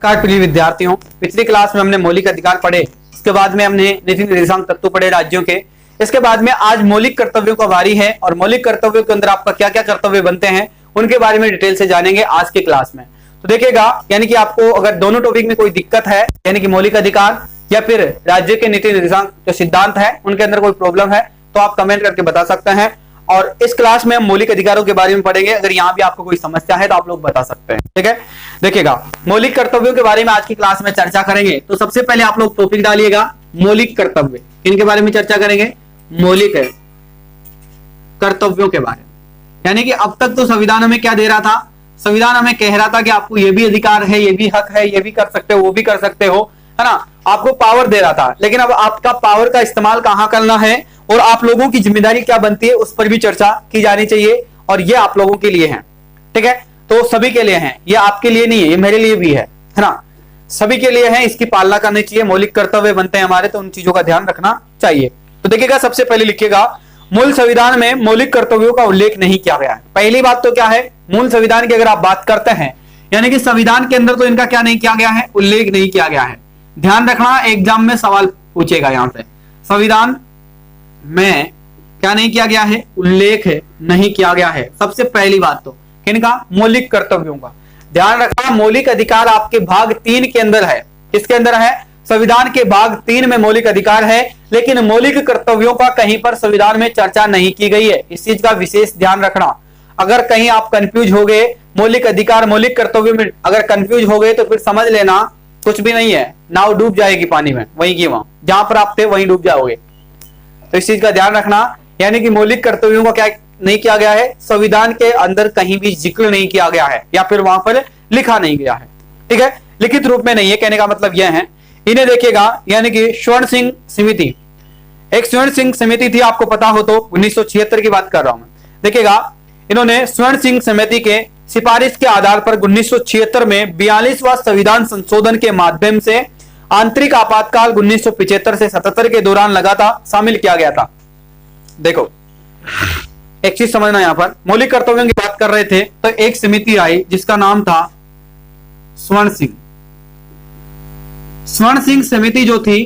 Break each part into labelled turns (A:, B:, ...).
A: नमस्कार प्रिय विद्यार्थियों, पिछली क्लास में हमने मौलिक अधिकार पढ़े। इसके बाद में हमने नीति निर्देशांक तत्व पढ़े राज्यों के। इसके बाद में आज मौलिक कर्तव्यों का बारी है और मौलिक कर्तव्यों के अंदर आपका क्या क्या कर्तव्य बनते हैं उनके बारे में डिटेल से जानेंगे आज के क्लास में। तो देखिएगा, यानी कि आपको अगर दोनों टॉपिक में कोई दिक्कत है, यानी कि मौलिक अधिकार या फिर राज्य के नीति निर्देशांक जो सिद्धांत है उनके अंदर कोई प्रॉब्लम है तो आप कमेंट करके बता सकते हैं। और इस क्लास में हम मौलिक अधिकारों के बारे में पढ़ेंगे। अगर यहाँ भी आपको कोई समस्या है तो आप लोग बता सकते हैं, ठीक है। देखिएगा, मौलिक कर्तव्यों के बारे में आज की क्लास में चर्चा करेंगे। तो सबसे पहले आप लोग टॉपिक डालिएगा मौलिक कर्तव्य। इनके बारे में चर्चा करेंगे, मौलिक कर्तव्यों के बारे में। यानी कि अब तक तो संविधान हमें क्या दे रहा था, संविधान हमें कह रहा था कि आपको ये भी अधिकार है, ये भी हक है, ये भी कर सकते हो, वो भी कर सकते हो, है ना। आपको पावर दे रहा था, लेकिन अब आपका पावर का इस्तेमाल कहां करना है और आप लोगों की जिम्मेदारी क्या बनती है उस पर भी चर्चा की जानी चाहिए। और ये आप लोगों के लिए है, ठीक है। तो सभी के लिए है, ये आपके लिए नहीं है, ये मेरे लिए भी है ना। सभी के लिए है, इसकी पालना करनी चाहिए। मौलिक कर्तव्य बनते हैं हमारे, तो उन चीजों का ध्यान रखना चाहिए। तो देखिएगा, सबसे पहले लिखिएगा, मूल संविधान में मौलिक कर्तव्यों का उल्लेख नहीं किया गया है। पहली बात तो क्या है, मूल संविधान की अगर आप बात करते हैं, यानी कि संविधान के अंदर तो इनका क्या नहीं किया गया है, उल्लेख नहीं किया गया है। ध्यान रखना, एग्जाम में सवाल पूछेगा यहां से, संविधान में क्या नहीं किया गया है, उल्लेख नहीं किया गया है। सबसे पहली बात तो किनका, मौलिक कर्तव्यों का। ध्यान रखना, मौलिक अधिकार आपके भाग 3 के अंदर है। किसके अंदर है, संविधान के भाग 3 में मौलिक अधिकार है, लेकिन मौलिक कर्तव्यों का कहीं पर संविधान में चर्चा नहीं की गई है। इस चीज का विशेष ध्यान रखना। अगर कहीं आप कंफ्यूज हो गए, मौलिक अधिकार मौलिक कर्तव्यों में अगर कंफ्यूज हो गए तो फिर समझ लेना कुछ भी नहीं है, नाव डूब जाएगी पानी में, वहीं की वहां, जहां पर आप थे वहीं डूब जाओगे। तो इस चीज का ध्यान रखना, यानी कि मौलिक कर्तव्यों का क्या नहीं किया गया है, संविधान के अंदर कहीं भी जिक्र नहीं किया गया है या फिर वहां पर लिखा नहीं गया है, ठीक है। लिखित रूप में नहीं है, कहने का मतलब यह है। इन्हें देखिएगा, यानी कि स्वर्ण सिंह समिति, एक स्वर्ण सिंह समिति थी, आपको पता हो तो 1976 की बात कर रहा हूं मैं। देखिएगा, इन्होंने स्वर्ण सिंह समिति के सिफारिश के आधार पर 1976 में 42वां संविधान संशोधन के माध्यम से आंतरिक आपातकाल 1975 से 77 के दौरान लगातार शामिल किया गया था। देखो, एक चीज समझना, यहां पर मौलिक कर्तव्यों की बात कर रहे थे तो एक समिति आई जिसका नाम था स्वर्ण सिंह। स्वर्ण सिंह समिति जो थी,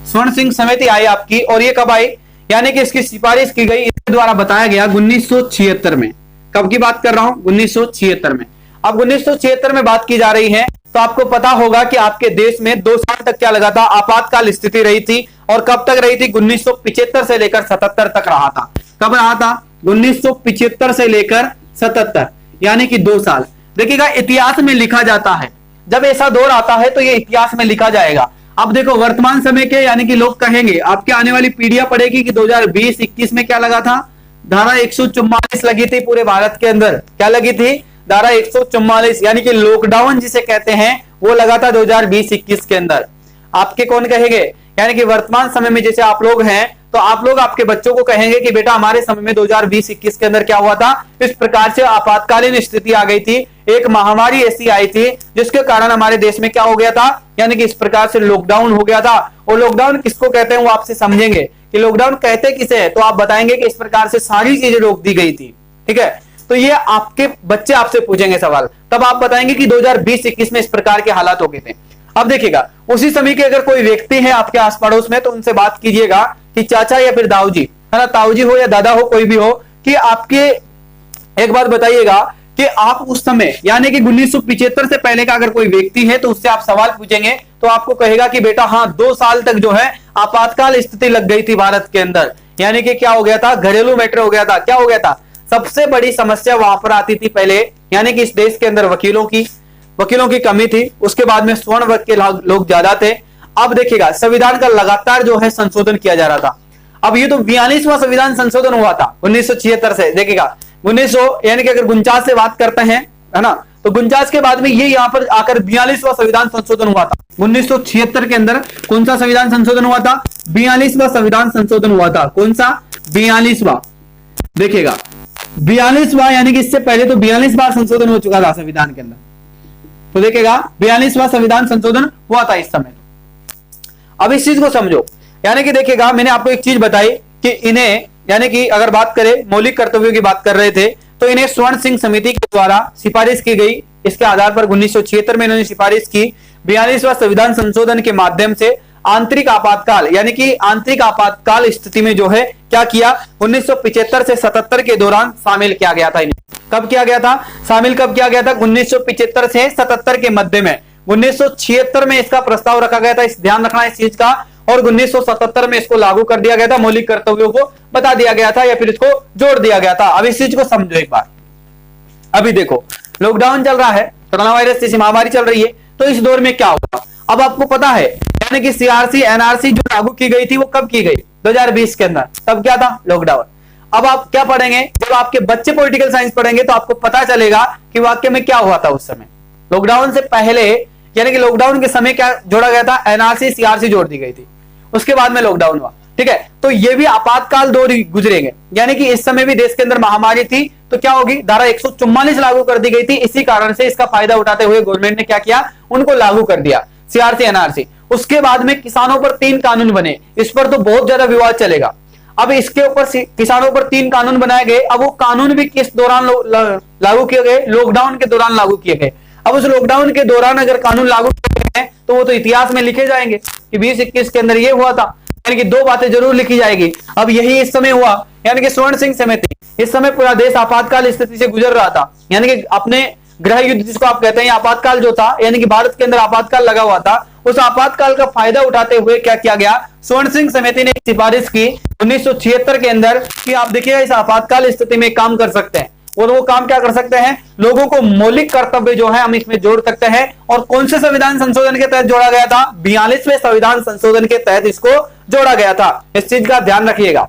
A: स्वर्ण सिंह समिति आई आपकी, और ये कब आई, यानी कि इसकी सिफारिश की गई, इसके द्वारा बताया गया 1976 में। कब की बात कर रहा हूं, 1976 में। अब 1976 में बात की जा रही है तो आपको पता होगा कि आपके देश में 2 साल तक क्या लगा था, आपातकाल स्थिति रही थी। और कब तक रही थी, 1975 से लेकर 77 तक रहा था। कब रहा था, 1975 से लेकर 77, यानी कि 2 साल। देखिएगा, इतिहास में लिखा जाता है, जब ऐसा दौर आता है तो ये इतिहास में लिखा जाएगा। अब देखो, वर्तमान समय के, यानी कि लोग कहेंगे, आपके आने वाली पीढ़ियां पढ़ेगी कि 2020-21 में क्या लगा था, धारा 144 लगी थी पूरे भारत के अंदर। क्या लगी थी, धारा 144, यानी कि लॉकडाउन जिसे कहते हैं, वो लगा था 2020-21 के अंदर। आपके कौन कहेंगे, यानी कि वर्तमान समय में जैसे आप लोग हैं तो आप लोग आपके बच्चों को कहेंगे कि बेटा हमारे समय में 2020-21 के अंदर क्या हुआ था, इस प्रकार से आपातकालीन स्थिति आ गई थी, एक महामारी ऐसी आई थी जिसके कारण हमारे देश में क्या हो गया था, यानी कि इस प्रकार से लॉकडाउन हो गया था। और लॉकडाउन किसको कहते हैं वो आपसे समझेंगे कि लॉकडाउन कहते किसे है, तो आप बताएंगे कि इस प्रकार से सारी चीजें रोक दी गई थी, ठीक है। तो ये आपके बच्चे आपसे पूछेंगे सवाल, तब आप बताएंगे कि 2020-21 में इस प्रकार के हालात हो गए थे। अब देखिएगा, उसी समय के अगर कोई व्यक्ति है आपके आस पड़ोस में तो उनसे बात कीजिएगा कि चाचा या फिर दाऊ जी, है ना, ताऊ जी हो या दादा हो, कोई भी हो, कि आपके एक बात बताइएगा कि आप उस समय, यानी कि 1975 से पहले का अगर कोई व्यक्ति है तो उससे आप सवाल पूछेंगे तो आपको कहेगा कि बेटा हाँ, 2 साल तक जो है आपातकाल स्थिति लग गई थी भारत के अंदर। यानी कि क्या हो गया था, घरेलू मैटर हो गया था। क्या हो गया था, सबसे बड़ी समस्या वहां पर आती थी पहले, यानी कि इस देश के अंदर वकीलों की कमी थी। उसके बाद में स्वर्ण वर्ग के लोग ज्यादा थे। अब देखिएगा, संविधान का लगातार जो है संशोधन किया जा रहा था। अब ये तो 42वां संविधान संशोधन हुआ था 1976 से। देखिएगा, 1900, यानी कि अगर 49 से बात करते हैं, है ना, तो 49 के बाद में ये यहाँ पर आकर 42वां संविधान संशोधन हुआ था। 1976 के अंदर कौन सा संविधान संशोधन हुआ था, 42वां संविधान संशोधन हुआ था। कौन सा, 42वां। देखिएगा, 42वां, यानी कि इससे पहले तो 42 बार संशोधन हो चुका था संविधान के अंदर। तो देखिएगा, 42वां संविधान संशोधन हुआ था इस समय। अब इस चीज को समझो, यानी कि देखिएगा, मैंने आपको एक चीज बताई कि इन्हें, यानी कि अगर बात करें मौलिक कर्तव्यों की बात कर रहे थे तो इन्हें स्वर्ण सिंह समिति के द्वारा सिफारिश की गई। इसके आधार पर 1976 में इन्होंने सिफारिश की 42वां संविधान संशोधन के माध्यम से आंतरिक आपातकाल यानी कि आंतरिक आपातकाल स्थिति में जो है क्या किया 1975 से 77 के दौरान शामिल किया गया था। इन्हें कब किया गया था, शामिल कब किया गया था 1975 से 77 के मध्य में। 1976 में इसका प्रस्ताव रखा गया था, इस ध्यान रखना इस चीज का, और 1977 में इसको लागू कर दिया गया था, मौलिक कर्तव्यों को बता दिया गया था या फिर इसको जोड़ दिया गया था। अब इस चीज को समझो एक बार। अभी देखो लॉकडाउन चल रहा है, कोरोना वायरस जैसी महामारी चल रही है, तो इस दौर में क्या होगा अब आपको पता है, यानी कि सीआरसी एनआरसी जो लागू की गई थी वो कब की गई 2020 के अंदर, तब क्या था लॉकडाउन। अब आप क्या पढ़ेंगे, जब आपके बच्चे पॉलिटिकल साइंस पढ़ेंगे तो आपको पता चलेगा कि वाक्य में क्या हुआ था उस समय। लॉकडाउन से पहले यानी कि लॉकडाउन के समय क्या जोड़ा गया था, एनआरसी सीआरसी जोड़ दी गई थी, उसके बाद में लॉकडाउन हुआ, ठीक है। तो ये भी आपातकाल दौर गुजरेंगे, यानी कि इस समय भी देश के अंदर महामारी थी, तो क्या होगी धारा 144 लागू कर दी गई थी। इसी कारण से इसका फायदा उठाते हुए गवर्नमेंट ने क्या किया, उनको लागू कर दिया सीआरसी एनआरसी। उसके बाद में किसानों पर 3 कानून बने, इस पर तो बहुत ज्यादा विवाद चलेगा। अब इसके ऊपर किसानों पर 3 कानून बनाए गए। अब वो कानून भी किस दौरान लागू किए गए, लॉकडाउन के दौरान लागू किए गए। अब उस लॉकडाउन के दौरान अगर कानून लागू किए गए तो वो तो इतिहास में लिखे जाएंगे कि 2021 के अंदर ये हुआ था, यानी कि 2 बातें जरूर लिखी जाएगी। अब यही इस समय हुआ, यानी कि स्वर्ण सिंह समिति, इस समय पूरा देश आपातकाल स्थिति से गुजर रहा था, यानी कि अपने गृह युद्ध जिसको आप कहते हैं, आपातकाल जो था, यानी कि भारत के अंदर आपातकाल लगा हुआ था, उस आपातकाल का फायदा उठाते हुए क्या किया गया, स्वर्ण सिंह समिति ने सिफारिश की 1976 के अंदर कि आप देखिएगा इस आपातकाल स्थिति में काम कर सकते हैं। और वो काम क्या कर सकते हैं, लोगों को मौलिक कर्तव्य जो है हम इसमें जोड़ सकते हैं। और कौन से संविधान संशोधन के तहत जोड़ा गया था, 42वें संविधान संशोधन के तहत इसको जोड़ा गया था। इस चीज का ध्यान रखिएगा।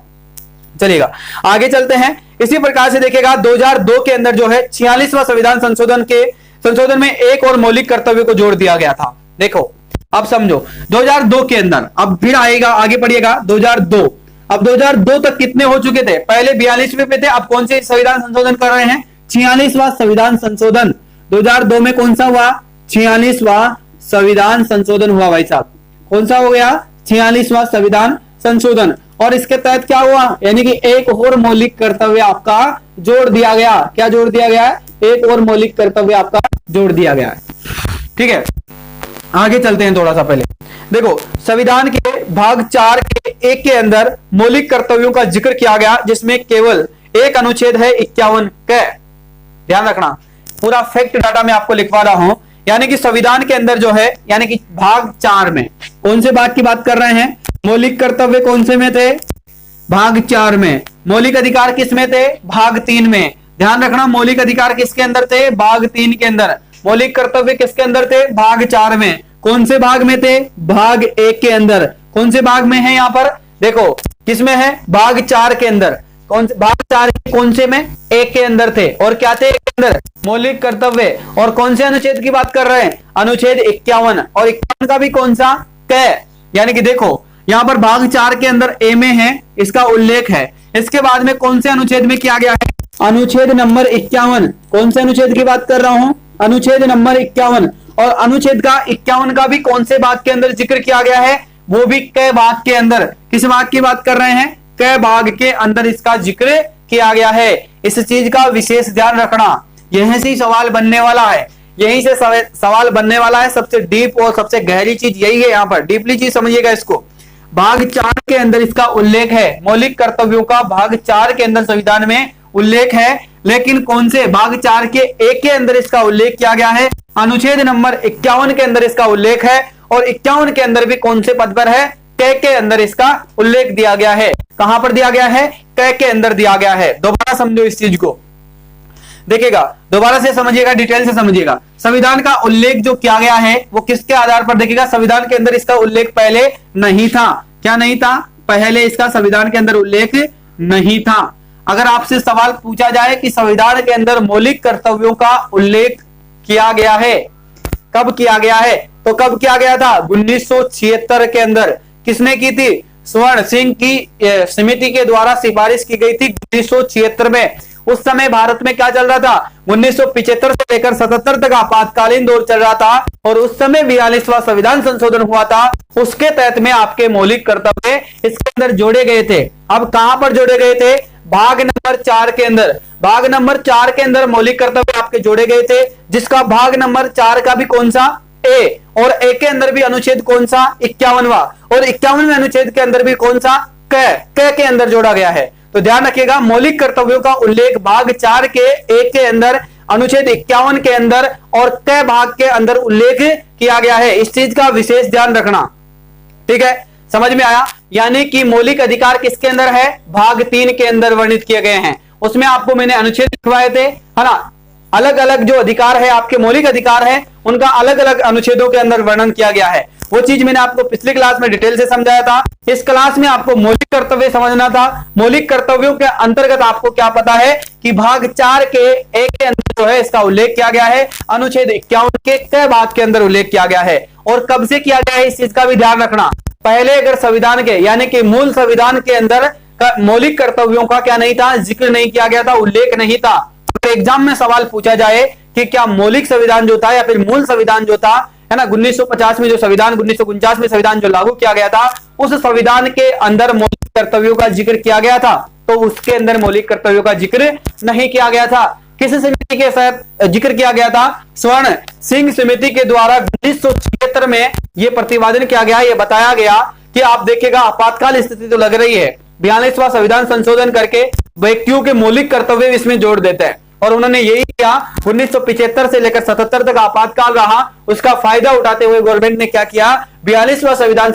A: चलिएगा आगे चलते हैं। इसी प्रकार से देखिएगा 2002 के अंदर जो है 46वां संविधान संशोधन में एक और मौलिक कर्तव्य को जोड़ दिया गया था। देखो अब समझो 2002 के अंदर, अब फिर आएगा आगे पढ़िएगा 2002। अब 2002 तक कितने हो चुके थे, पहले 42वें पे थे, अब कौन से संविधान संशोधन कर रहे हैं, 46वां संविधान संशोधन। 2002 में कौन सा हुआ, 46वां संविधान संशोधन हुआ भाई साहब। कौन सा हो गया, 46वां संविधान संशोधन। और इसके तहत क्या हुआ, यानी कि एक और मौलिक कर्तव्य आपका जोड़ दिया गया। क्या जोड़ दिया गया है, एक और मौलिक कर्तव्य आपका जोड़ दिया गया है। ठीक है आगे चलते हैं थोड़ा सा। पहले देखो संविधान के भाग 4 के 1 के अंदर मौलिक कर्तव्यों का जिक्र किया गया, जिसमें केवल एक अनुच्छेद है 51 क। ध्यान रखना पूरा फैक्ट डाटा मैं आपको लिखवा रहा हूं। यानी कि संविधान के अंदर जो है, यानी कि भाग 4 में कौन से भाग की बात कर रहे हैं, मौलिक कर्तव्य कौन से में थे, भाग 4 में। मौलिक अधिकार किस में थे, भाग 3 में। ध्यान रखना मौलिक अधिकार किसके अंदर थे, भाग 3 के अंदर। मौलिक कर्तव्य किसके अंदर थे, भाग 4 में। कौन से भाग में थे, भाग 1 के अंदर। कौन से भाग में है, यहां पर देखो किसमें है, भाग 4 के अंदर। कौन से भाग 4 कौन से में, 1 के अंदर थे। और क्या थे 1 के अंदर, मौलिक कर्तव्य। और कौन से अनुच्छेद की बात कर रहे हैं, अनुच्छेद 51। और 51 का भी कौन सा, क। यानी कि देखो यहां पर भाग 4 के अंदर ए में है, इसका उल्लेख है। इसके बाद में कौन से अनुच्छेद में किया गया है, अनुच्छेद नंबर 51। कौन से अनुच्छेद की बात कर रहा हूं, अनुच्छेद नंबर 51। और अनुच्छेद का 51 का भी कौन से भाग के अंदर जिक्र किया गया है, वो भी क भाग के अंदर। किस भाग की बात कर रहे हैं, क भाग के अंदर इसका जिक्र किया गया है। इस चीज का विशेष ध्यान रखना, यहीं से सवाल बनने वाला है, यहीं से सवाल बनने वाला है। सबसे डीप और सबसे गहरी चीज यही है, यहां पर डीपली चीज समझिएगा इसको। भाग 4 के अंदर इसका उल्लेख है, मौलिक कर्तव्यों का भाग 4 के अंदर संविधान में उल्लेख है। लेकिन कौन से भाग 4 के 1 के अंदर इसका उल्लेख किया गया है, अनुच्छेद नंबर 51 के अंदर इसका उल्लेख है। और 51 के अंदर भी कौन से पद पर है, क के अंदर इसका उल्लेख दिया गया है। कहां पर दिया गया है, क के अंदर दिया गया है। दोबारा समझो इस चीज को, देखिएगा दोबारा से समझिएगा, डिटेल से समझिएगा। संविधान का उल्लेख जो किया गया है वो किसके आधार पर, देखिएगा संविधान के अंदर इसका उल्लेख पहले नहीं था। क्या नहीं था, पहले इसका संविधान के अंदर उल्लेख नहीं था। अगर आपसे सवाल पूछा जाए कि संविधान के अंदर मौलिक कर्तव्यों का उल्लेख किया गया है, कब किया गया है, तो कब किया गया था, 1976 के अंदर। किसने की थी, स्वर्ण सिंह की समिति के द्वारा सिफारिश की गई थी 1976 में। उस समय भारत में क्या चल रहा था, 1975 से लेकर 77 तक आपातकालीन दौर चल रहा था। और उस समय 42वां संविधान संशोधन हुआ था, उसके तहत में आपके मौलिक कर्तव्य इसके अंदर जोड़े गए थे। अब कहां पर जोड़े गए थे, भाग नंबर 4 के अंदर, भाग नंबर 4 के अंदर मौलिक कर्तव्य आपके जोड़े गए थे, जिसका भाग नंबर 4 का भी कौन सा, ए, और ए के अंदर भी अनुच्छेद कौन सा, 51वां, और 51वें अनुच्छेद के अंदर भी कौन सा, क के अंदर जोड़ा गया है। तो ध्यान रखिएगा, मौलिक कर्तव्यों का उल्लेख भाग 4 के ए के अंदर, अनुच्छेद 51 के अंदर और क भाग के अंदर उल्लेख किया गया है। इस चीज का विशेष ध्यान रखना, ठीक है, समझ में आया। यानी कि मौलिक अधिकार किसके अंदर है, भाग 3 के अंदर वर्णित किए गए हैं। उसमें आपको मैंने अनुच्छेद लिखवाए थे, है ना, अलग अलग जो अधिकार है आपके मौलिक अधिकार है उनका अलग अलग अनुच्छेदों के अंदर वर्णन किया गया है। वो चीज मैंने आपको पिछली क्लास में डिटेल से समझाया था। इस क्लास में आपको मौलिक कर्तव्य समझना था। मौलिक कर्तव्यों के अंतर्गत आपको क्या पता है कि भाग 4 के एक के अंदर जो है इसका उल्लेख किया गया है, अनुच्छेद 51 के क भाग के अंदर उल्लेख किया गया है। और कब से किया गया है इस चीज का भी ध्यान रखना। पहले अगर संविधान के यानी कि मूल संविधान के अंदर मौलिक कर्तव्यों का क्या नहीं था, जिक्र नहीं किया गया था, उल्लेख नहीं था। तो एग्जाम में सवाल पूछा जाए कि क्या मौलिक संविधान जो था या फिर मूल संविधान जो था, है ना, 1950 में जो संविधान, 1949 में संविधान जो लागू किया गया था, उस संविधान के अंदर मौलिक कर्तव्यों का जिक्र किया गया था, तो उसके अंदर मौलिक कर्तव्यों का जिक्र नहीं किया गया था। किस समिति के साथ जिक्र किया गया था, स्वर्ण सिंह समिति के द्वारा 1976 में यह प्रतिपादन किया गया, यह बताया गया कि आप देखिएगा आपातकाल स्थिति तो लग रही है, 42वां संविधान संशोधन करके व्यक्तियों के मौलिक कर्तव्य इसमें जोड़ देते हैं। और उन्होंने यही किया, 1975 से लेकर 77 तक आपातकाल रहा, उसका फायदा उठाते हुए गवर्नमेंट ने क्या किया, 42वां संविधान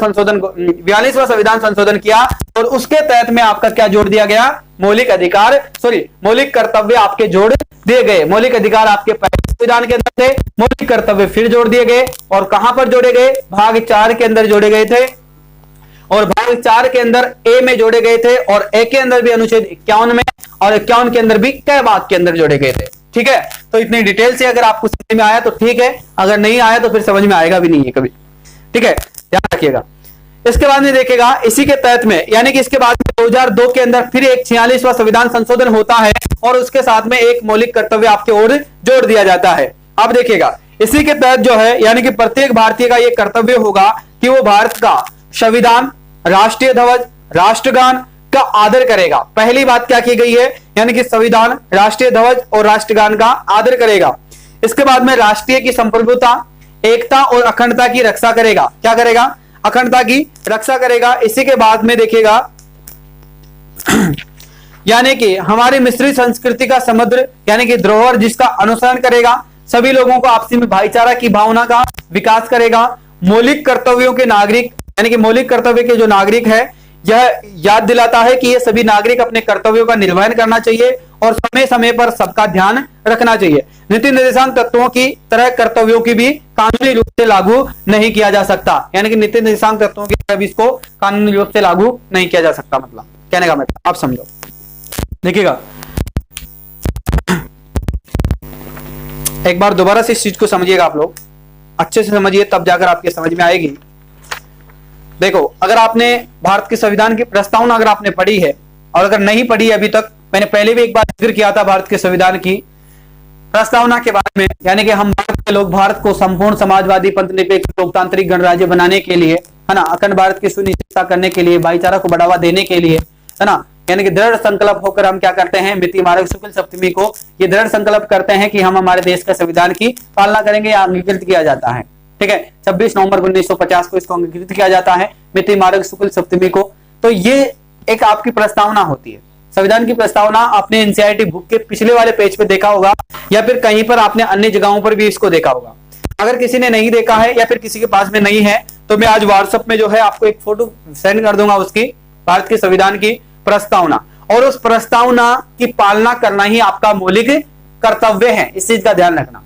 A: संशोधन किया और उसके तहत में आपका क्या जोड़ दिया गया, मौलिक अधिकार, मौलिक कर्तव्य आपके जोड़ दिए गए। मौलिक अधिकार आपके पहले संविधान के अंदर थे, मौलिक कर्तव्य फिर जोड़ दिए गए और कहां पर जोड़े गए, भाग 4 के अंदर जोड़े गए थे और भाग 4 के अंदर ए में जोड़े गए थे और ए के अंदर भी अनुच्छेद 51 में और 51 के अंदर भी क भाग के अंदर जोड़े गए थे। ठीक है, तो इतनी डिटेल से अगर आपको समझ में आया तो ठीक है, अगर नहीं आया तो फिर समझ में आएगा भी नहीं है कभी। ठीक है, ध्यान रखिएगा। इसके बाद में देखेगा इसी के तहत में यानी कि इसके बाद 2002 के अंदर फिर एक 46वां संविधान संशोधन होता है और उसके साथ में एक मौलिक कर्तव्य आपके ओर जोड़ दिया जाता है। अब देखिएगा इसी के तहत जो है यानी कि प्रत्येक भारतीय का यह कर्तव्य होगा कि वो भारत का संविधान, राष्ट्रीय ध्वज, राष्ट्रगान का आदर करेगा। पहली बात क्या की गई है, यानी कि संविधान, राष्ट्रीय ध्वज और राष्ट्रगान का आदर करेगा। इसके बाद में राष्ट्रीय की संप्रभुता, एकता और अखंडता की रक्षा करेगा। क्या करेगा, अखंडता की रक्षा करेगा। इसी के बाद में देखिएगा यानी कि हमारी मिश्रित संस्कृति का समुद्र यानी कि धरोहर जिसका अनुसरण करेगा, सभी लोगों को आपसी में भाईचारा की भावना का विकास करेगा। मौलिक कर्तव्यों के नागरिक यानी कि मौलिक कर्तव्य के जो नागरिक है यह याद दिलाता है कि ये सभी नागरिक अपने कर्तव्यों का निर्वहन करना चाहिए और समय समय पर सबका ध्यान रखना चाहिए। नीति निर्देशांक तत्वों की तरह कर्तव्यों की भी कानूनी रूप से लागू नहीं किया जा सकता, यानी कि नीति निर्देशांक तत्वों की तरह भी इसको कानूनी रूप से लागू नहीं किया जा सकता। मतलब कहने का मतलब आप समझो। देखिएगा एक बार दोबारा से इस चीज को समझिएगा, आप लोग अच्छे से समझिए तब जाकर आपके समझ में आएगी। देखो, अगर आपने भारत के संविधान की प्रस्तावना अगर आपने पढ़ी है और अगर नहीं पढ़ी अभी तक, मैंने पहले भी एक बार जिक्र किया था भारत के संविधान की प्रस्तावना के बारे में, यानी कि हम भारत के लोग भारत को संपूर्ण समाजवादी, पंथनिरपेक्ष, लोकतांत्रिक गणराज्य बनाने के लिए, है ना, अखंड भारत की सुनिश्चितता करने के लिए, भाईचारा को बढ़ावा देने के लिए, है ना, यानी कि दृढ़ संकल्प होकर हम क्या करते हैं, मिति मार्ग शुक्ल सप्तमी को ये दृढ़ संकल्प करते हैं कि हम हमारे देश का संविधान की पालना करेंगे, या अंगीकृत किया जाता है। ठीक है, 26 नवंबर 1950 को इसको अंगीकृत किया जाता है, मिति मार्ग शुक्ल सप्तमी को। तो ये एक आपकी प्रस्तावना होती है। संविधान की प्रस्तावना आपने एनसीईआरटी बुक के पिछले वाले पेज पे देखा होगा या फिर कहीं पर आपने अन्य जगहों पर भी इसको देखा होगा। अगर किसी ने नहीं देखा है या फिर किसी के पास में नहीं है तो मैं आज व्हाट्सएप में जो है आपको एक फोटो सेंड कर दूंगा उसकी, भारत के संविधान की प्रस्तावना, और उस प्रस्तावना की पालना करना ही आपका मौलिक कर्तव्य है। इस चीज का ध्यान रखना।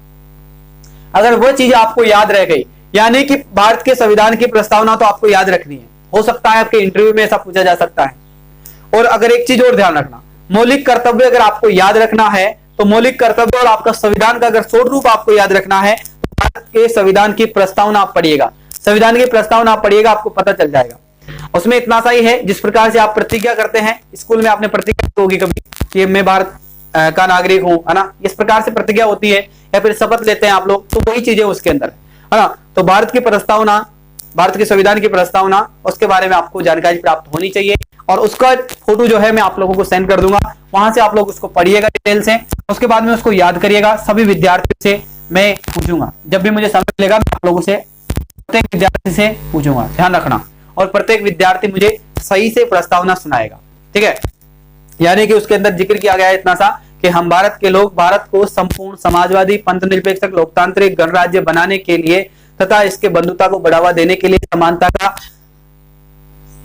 A: अगर वो चीज आपको याद रह गई, यानी कि भारत के संविधान की प्रस्तावना तो आपको याद रखनी है, हो सकता है आपके इंटरव्यू में ऐसा पूछा जा सकता है। और अगर एक चीज और ध्यान रखना, मौलिक कर्तव्य अगर आपको याद रखना है तो मौलिक कर्तव्य और आपका संविधान का अगर शॉर्ट रूप आपको याद रखना है तो भारत के संविधान की प्रस्तावना आप पढ़िएगा, संविधान की प्रस्तावना आप पढ़िएगा, आपको पता चल जाएगा। उसमें इतना सा ही है, जिस प्रकार से आप प्रतिज्ञा करते हैं, स्कूल में आपने प्रतिज्ञा की होगी कभी कि मैं भारत का नागरिक हूं, है ना, इस प्रकार से प्रतिज्ञा होती है या फिर शपथ लेते हैं आप लोग, तो वही चीजें उसके अंदर, है ना। तो भारत की प्रस्तावना भारत के संविधान की प्रस्तावना, उसके बारे में आपको जानकारी प्राप्त होनी चाहिए और उसका फोटो जो है मैं आप लोगों को सेंड कर दूंगा। वहां से आप लोग उसको पढ़िएगा डिटेल से, उसके बाद में उसको याद करिएगा। सभी विद्यार्थियों से मैं पूछूंगा, जब भी मुझे समय मिलेगा मैं आप लोगों से प्रत्येक विद्यार्थी से पूछूंगा, ध्यान रखना। और प्रत्येक विद्यार्थी मुझे सही से प्रस्तावना सुनाएगा, ठीक है। यानी कि उसके अंदर जिक्र किया गया है इतना सा कि हम भारत के लोग भारत को संपूर्ण समाजवादी, पंथनिरपेक्ष, लोकतांत्रिक गणराज्य बनाने के लिए तथा इसके बंधुता को बढ़ावा देने के लिए, समानता का,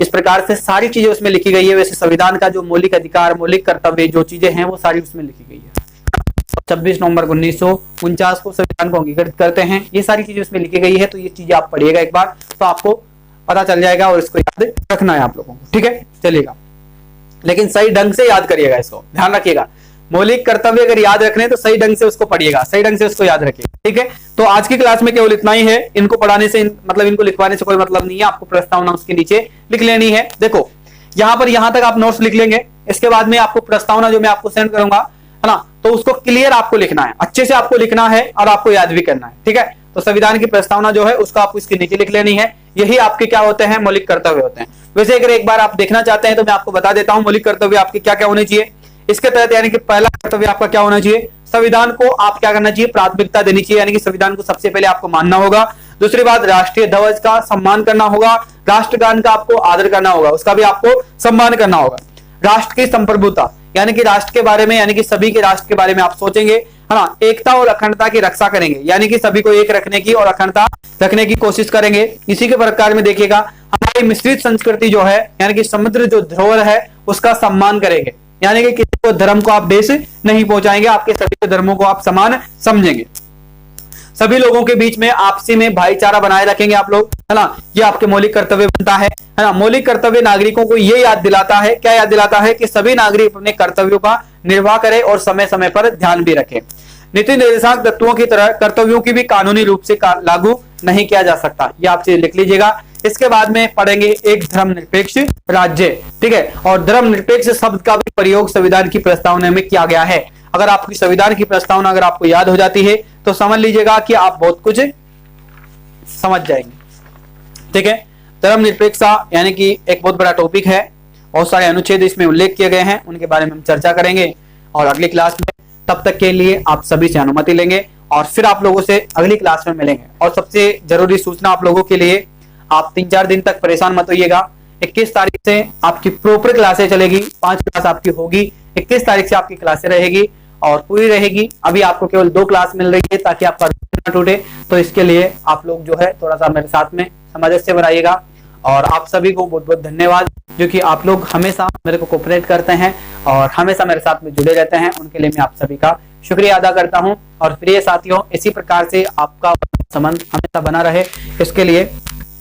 A: इस प्रकार से सारी चीजें उसमें लिखी गई है। वैसे संविधान का जो मौलिक अधिकार, मौलिक कर्तव्य जो चीजें हैं वो सारी उसमें लिखी गई है। 26 नवंबर 1949 को संविधान को अंगीकृत करते हैं, ये सारी चीजें उसमें लिखी गई है। तो ये चीजें आप पढ़िएगा एक बार तो आपको पता चल जाएगा और इसको याद रखना है आप लोगों को, ठीक है। चलिएगा, लेकिन सही ढंग से याद करिएगा, इसको ध्यान रखिएगा। मौलिक कर्तव्य अगर याद रखने तो सही ढंग से उसको पढ़िएगा, सही ढंग से उसको याद रखिएगा, ठीक है। तो आज की क्लास में केवल इतना ही है। इनको पढ़ाने से मतलब इनको लिखवाने से कोई मतलब नहीं है, आपको प्रस्तावना उसके नीचे लिख लेनी है। देखो यहाँ पर यहाँ तक आप नोट्स लिख लेंगे, इसके बाद में आपको प्रस्तावना जो मैं आपको सेंड करूंगा, है ना, तो उसको क्लियर आपको लिखना है, अच्छे से आपको लिखना है और आपको याद भी करना है, ठीक है। तो संविधान की प्रस्तावना जो है उसको आपको इसके नीचे लिख लेनी है। यही आपके क्या होते हैं, मौलिक कर्तव्य होते हैं। वैसे अगर एक बार आप देखना चाहते हैं तो मैं आपको बता देता हूं मौलिक कर्तव्य आपके क्या क्या होने चाहिए इसके तहत। यानी कि पहला कर्तव्य आपका क्या होना चाहिए, संविधान को आप क्या करना चाहिए, प्राथमिकता देनी चाहिए, यानी कि संविधान को सबसे पहले आपको मानना होगा। दूसरी बात, राष्ट्रीय ध्वज का सम्मान करना होगा, राष्ट्रगान का आपको आदर करना होगा, उसका भी आपको सम्मान करना होगा। राष्ट्र की संप्रभुता, यानी कि राष्ट्र के बारे में, यानी कि सभी के राष्ट्र के बारे में आप सोचेंगे, है ना। एकता और अखंडता की रक्षा करेंगे, यानी कि सभी को एक रखने की और अखंडता रखने की कोशिश करेंगे। इसी के प्रकार में देखिएगा, हमारी मिश्रित संस्कृति जो है, यानी कि समुद्र जो धरोहर है उसका सम्मान करेंगे, यानी कि किसी को धर्म को आप देश नहीं पहुंचाएंगे, आपके सभी धर्मों को आप समान समझेंगे। सभी लोगों के बीच में आपसी में भाईचारा बनाए रखेंगे आप लोग, है ना। ये आपके मौलिक कर्तव्य बनता है ना। मौलिक कर्तव्य नागरिकों को ये याद दिलाता है, क्या याद दिलाता है, कि सभी नागरिक अपने कर्तव्यों का निर्वाह करें और समय समय पर ध्यान भी रखें। नीति निर्देशांक तत्वों की तरह कर्तव्यों की भी कानूनी रूप से लागू नहीं किया जा सकता, ये आप चीज लिख लीजिएगा। इसके बाद में पढ़ेंगे एक धर्मनिरपेक्ष राज्य, ठीक है। और धर्मनिरपेक्ष शब्द का भी प्रयोग संविधान की प्रस्तावना में किया गया है। अगर आपकी संविधान की प्रस्तावना अगर आपको याद हो जाती है तो समझ लीजिएगा कि आप बहुत कुछ समझ जाएंगे, ठीक है। धर्मनिरपेक्षता यानी कि एक बहुत बड़ा टॉपिक है, बहुत सारे अनुच्छेद इसमें उल्लेख किए गए हैं, उनके बारे में हम चर्चा करेंगे और अगली क्लास में। तब तक के लिए आप सभी से अनुमति लेंगे और फिर आप लोगों से अगली क्लास में मिलेंगे। और सबसे जरूरी सूचना आप लोगों के लिए, आप 3-4 दिन तक परेशान मत होइएगा। 21 तारीख से आपकी प्रॉपर क्लासें चलेगी, 5 क्लास आपकी होगी। 21 तारीख से आपकी क्लासें रहेगी और पूरी रहेगी। अभी आपको केवल 2 क्लास मिल रही है ताकि आपका न टूटे, तो इसके लिए आप लोग जो है थोड़ा सा मेरे साथ में सामंजस्य बनाइएगा। और आप सभी को बहुत बहुत धन्यवाद, जो कि आप लोग हमेशा मेरे को कोऑपरेट करते हैं और हमेशा मेरे साथ में जुड़े रहते हैं, उनके लिए मैं आप सभी का शुक्रिया अदा करता हूं। और प्रिय साथियों, इसी प्रकार से आपका संबंध हमेशा बना रहे, इसके लिए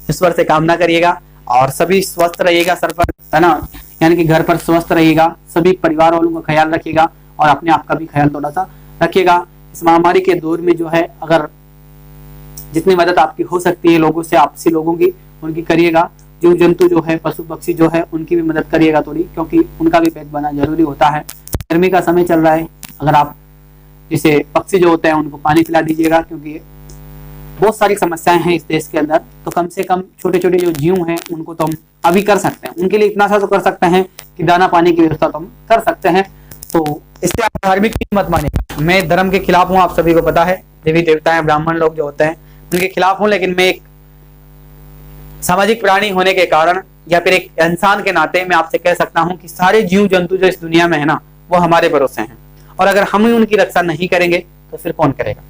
A: ईश्वर से कामना करिएगा और सभी स्वस्थ रहिएगा सर पर, है ना, यानी कि घर पर स्वस्थ रहिएगा, सभी परिवार वालों का ख्याल रखिएगा और अपने आप का भी ख्याल थोड़ा सा रखिएगा। इस महामारी के दौर में जो है, अगर जितनी मदद आपकी हो सकती है लोगों से, आपसी लोगों की, उनकी करिएगा। जीव जंतु जो है, पशु पक्षी जो है, उनकी भी मदद करिएगा थोड़ी, क्योंकि उनका भी पेट भरना जरूरी होता है। गर्मी का समय चल रहा है, अगर आप जैसे पक्षी जो होते हैं उनको पानी पिला दीजिएगा, क्योंकि बहुत सारी समस्याएं हैं इस देश के अंदर। तो कम से कम छोटे छोटे जो जीव हैं उनको तो हम अभी कर सकते हैं, उनके लिए इतना सा तो कर सकते हैं कि दाना पानी की व्यवस्था तो हम कर सकते हैं। तो इससे आप धार्मिक मत मानिएगा, मैं धर्म के खिलाफ हूँ, आप सभी को पता है। देवी देवताएं, ब्राह्मण लोग जो होते हैं उनके खिलाफ हूँ, लेकिन मैं एक सामाजिक प्राणी होने के कारण या फिर एक इंसान के नाते मैं आपसे कह सकता हूँ कि सारे जीव जंतु जो इस दुनिया में है ना, वो हमारे भरोसे हैं। और अगर हम ही उनकी रक्षा नहीं करेंगे तो फिर कौन करेगा?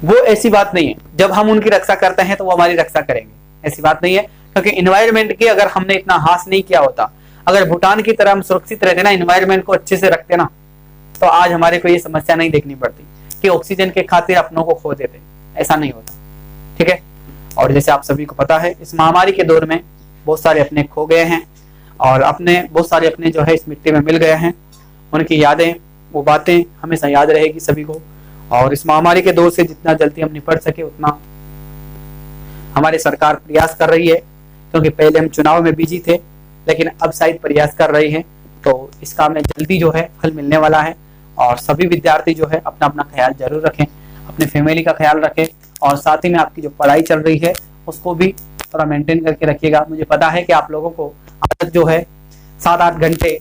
A: वो ऐसी बात नहीं है, जब हम उनकी रक्षा करते हैं तो वो हमारी रक्षा करेंगे, ऐसी बात नहीं है। क्योंकि इन्वायरमेंट की अगर हमने इतना हास नहीं किया होता, अगर भूटान की तरह हम सुरक्षित रहते ना, इन्वायरमेंट को अच्छे से रखते ना, तो आज हमारे को ये समस्या नहीं देखनी पड़ती कि ऑक्सीजन के खातिर अपनों को खो देते, ऐसा नहीं होता, ठीक है। और जैसे आप सभी को पता है, इस महामारी के दौर में बहुत सारे अपने खो गए हैं और अपने बहुत सारे अपने जो है इस मिट्टी में मिल गए हैं। उनकी यादें, वो बातें हमेशा याद रहेगी सभी को। और इस महामारी के दौर से जितना जल्दी हम निपट सके उतना हमारी सरकार प्रयास कर रही है, क्योंकि पहले हम चुनाव में बिजी थे, लेकिन अब शायद प्रयास कर रही है। तो इसका में जल्दी जो है हल मिलने वाला है। और सभी विद्यार्थी जो है अपना अपना ख्याल जरूर रखें, अपने फैमिली का ख्याल रखें और साथ ही में आपकी जो पढ़ाई चल रही है उसको भी थोड़ा मेंटेन करके रखिएगा। मुझे पता है कि आप लोगों को आदत जो है 7-8 घंटे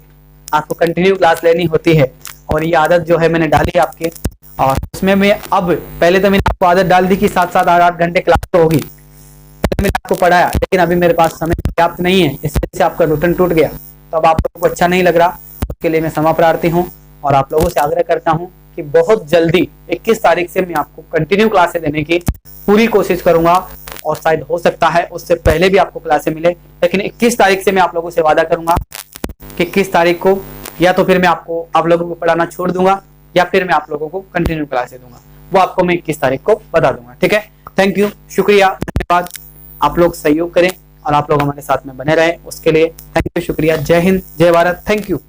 A: आपको कंटिन्यू क्लास लेनी होती है, और ये आदत जो है मैंने डाली आपके, और उसमें मैं अब पहले तो मैंने आपको आदत डाल दी कि 7-7 8-8 घंटे क्लास तो होगी, मैंने आपको पढ़ाया, लेकिन अभी मेरे पास समय पर्याप्त नहीं है, इस वजह से आपका रूटीन टूट गया। तो अब आप लोगों को अच्छा नहीं लग रहा, उसके लिए मैं क्षमा प्रार्थी हूँ, और आप लोगों से आग्रह करता हूँ कि बहुत जल्दी 21 तारीख से मैं आपको कंटिन्यू क्लासें देने की पूरी कोशिश करूंगा, और शायद हो सकता है उससे पहले भी आपको क्लासें मिले, लेकिन 21 तारीख से मैं आप लोगों से वादा करूंगा कि 21 तारीख को या तो फिर मैं आपको आप लोगों को पढ़ाना छोड़ दूंगा, या फिर मैं आप लोगों को कंटिन्यू क्लासें दूंगा, वो आपको मैं 21 तारीख को बता दूंगा। ठीक है, थैंक यू, शुक्रिया, धन्यवाद। आप लोग सहयोग करें और आप लोग हमारे साथ में बने रहें, उसके लिए थैंक यू, शुक्रिया। जय हिंद, जय भारत, थैंक यू।